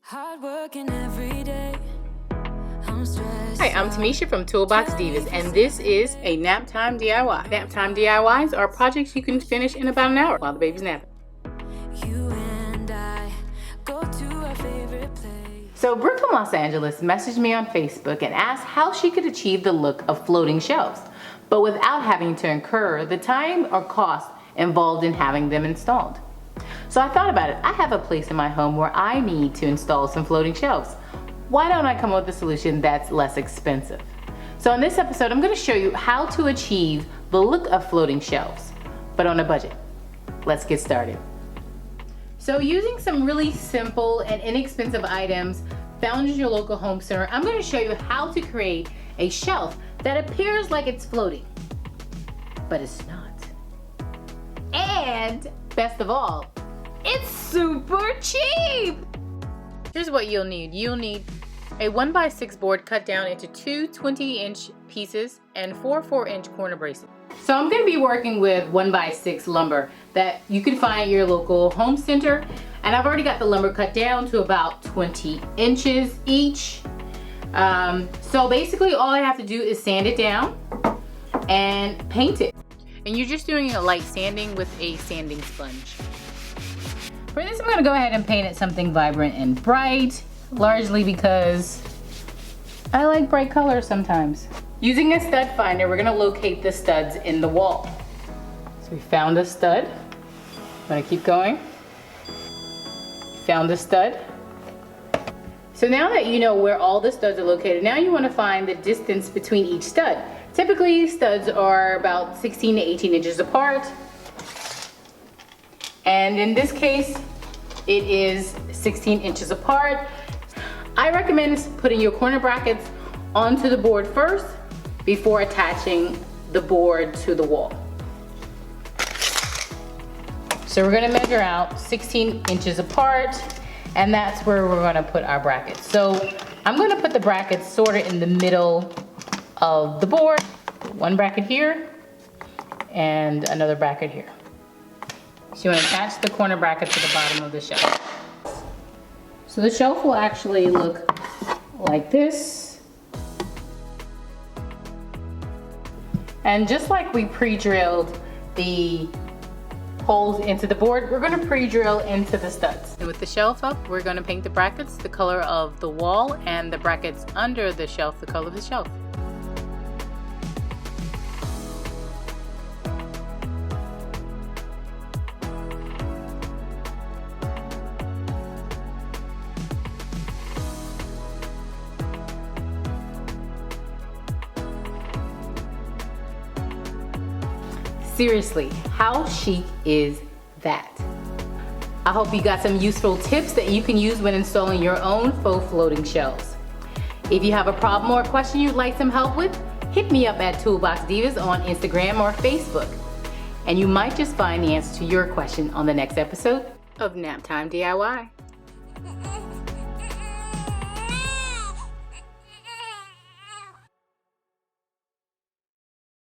Hard working every day. I'm stressed. Hi, I'm Tamisha from Toolbox Divas, and this is a Naptime DIY. Naptime DIYs are projects you can finish in about an hour while the baby's napping. You and I go to our favorite place. So Brooke from Los Angeles messaged me on Facebook and asked how she could achieve the look of floating shelves, but without having to incur the time or cost involved in having them installed. So I thought about it. I have a place in my home where I need to install some floating shelves. Why don't I come up with a solution that's less expensive? So in this episode, I'm going to show you how to achieve the look of floating shelves, but on a budget. Let's get started. So using some really simple and inexpensive items found in your local home center, I'm going to show you how to create a shelf that appears like it's floating, but it's not. And best of all, it's super cheap! Here's what you'll need. You'll need a 1x6 board cut down into two 20-inch pieces and four 4-inch corner braces. So I'm going to be working with 1x6 lumber that you can find at your local home center, and I've already got the lumber cut down to about 20 inches each. So basically all I have to do is sand it down and paint it. And you're just doing a light sanding with a sanding sponge. For this, I'm going to go ahead and paint it something vibrant and bright, largely because I like bright colors sometimes. Using a stud finder, we're going to locate the studs in the wall. So we found a stud. I'm going to keep going. Found a stud. So now that you know where all the studs are located, now you want to find the distance between each stud. Typically, studs are about 16 to 18 inches apart. And in this case, it is 16 inches apart. I recommend putting your corner brackets onto the board first before attaching the board to the wall. So we're gonna measure out 16 inches apart, and that's where we're gonna put our brackets. So I'm gonna put the brackets sort of in the middle of the board. One bracket here and another bracket here. So you want to attach the corner bracket to the bottom of the shelf. So the shelf will actually look like this. And just like we pre-drilled the holes into the board, we're going to pre-drill into the studs. And with the shelf up, we're going to paint the brackets the color of the wall, and the brackets under the shelf the color of the shelf. Seriously, how chic is that? I hope you got some useful tips that you can use when installing your own faux floating shelves. If you have a problem or a question you'd like some help with, hit me up at Toolbox Divas on Instagram or Facebook. And you might just find the answer to your question on the next episode of Naptime DIY.